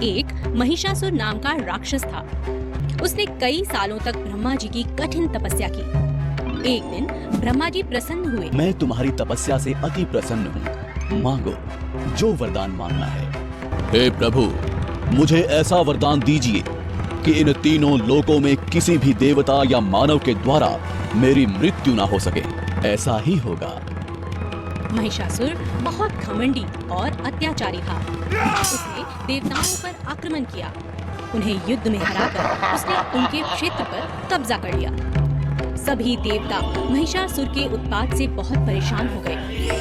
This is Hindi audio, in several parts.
एक महिषासुर नाम का राक्षस था। उसने कई सालों तक ब्रह्मा जी की कठिन तपस्या की। एक दिन ब्रह्मा जी प्रसन्न हुए। मैं तुम्हारी तपस्या से अति प्रसन्न हूँ। मांगो जो वरदान मांगना है। हे प्रभु, मुझे ऐसा वरदान दीजिए कि इन तीनों लोकों में किसी भी देवता या मानव के द्वारा मेरी मृत्यु ना हो सके। ऐसा ही होगा। महिषासुर बहुत घमंडी और अत्याचारी था। उसने देवताओं पर आक्रमण किया। उन्हें युद्ध में हराकर उसने उनके क्षेत्र पर कब्जा कर लिया। सभी देवता महिषासुर के उत्पात से बहुत परेशान हो गए।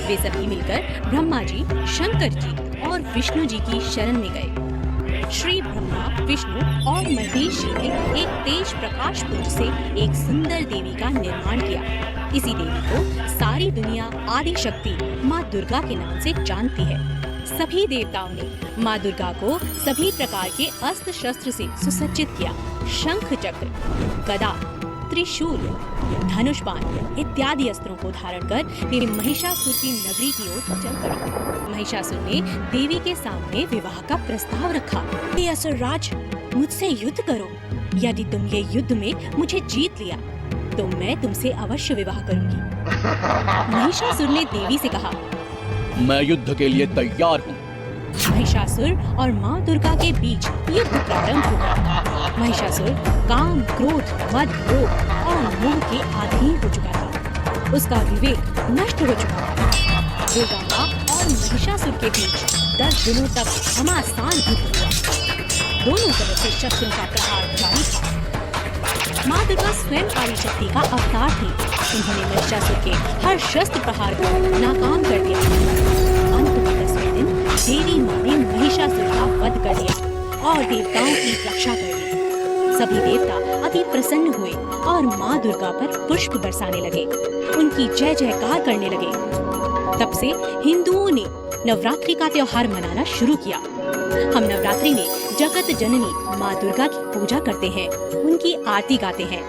वे सभी मिलकर ब्रह्मा जी, शंकर जी और विष्णु जी की शरण में गए। श्री ब्रह्मा, विष्णु और महेश जी ने एक तेज प्रकाश पुंज से एक सुंदर देवी का निर्माण किया। इसी देवी को सारी दुनिया आदि शक्ति माँ दुर्गा के नाम से जानती है। सभी देवताओं ने माँ दुर्गा को सभी प्रकार के अस्त्र शस्त्र से सुसज्जित किया। शंख चक्र, गदा, त्रिशूल, धनुष बाण इत्यादि अस्त्रों को धारण कर वे महिषासुर की नगरी की ओर चल पड़े। महिषासुर ने देवी के सामने विवाह का प्रस्ताव रखा। हे असुरराज, मुझसे युद्ध करो। यदि तुम ये युद्ध में मुझे जीत लिया तो मैं तुमसे अवश्य विवाह करूंगी। महिषासुर ने देवी से कहा, मैं युद्ध के लिए तैयार हूँ। महिषासुर और माँ दुर्गा के बीच युद्ध प्रारंभ हुआ। महिषासुर काम, क्रोध, मद, लोभ और मोह के अधीन हो चुका था। उसका विवेक नष्ट हो चुका था। दुर्गा माँ और महिषासुर के बीच 10 दिनों तक घमासान युद्ध हुआ। दोनों तरफ से शस्त्रों का प्रहार जारी था। माँ दुर्गा स्वयं आदि शक्ति का अवतार थी। उन्होंने महिषासुर के हर शस्त्र प्रहार को नाकाम कर दिया। अंत में 10वें दिन देवी माँ ने महिषासुर का वध कर दिया और देवताओं की रक्षा कर दी। सभी देवता अति प्रसन्न हुए और माँ दुर्गा पर पुष्प बरसाने लगे। उनकी जय जयकार करने लगे। तब से हिंदुओं ने नवरात्रि का त्योहार मनाना शुरू किया। हम नवरात्रि में जगत जननी माँ दुर्गा की पूजा करते हैं, उनकी आरती गाते हैं।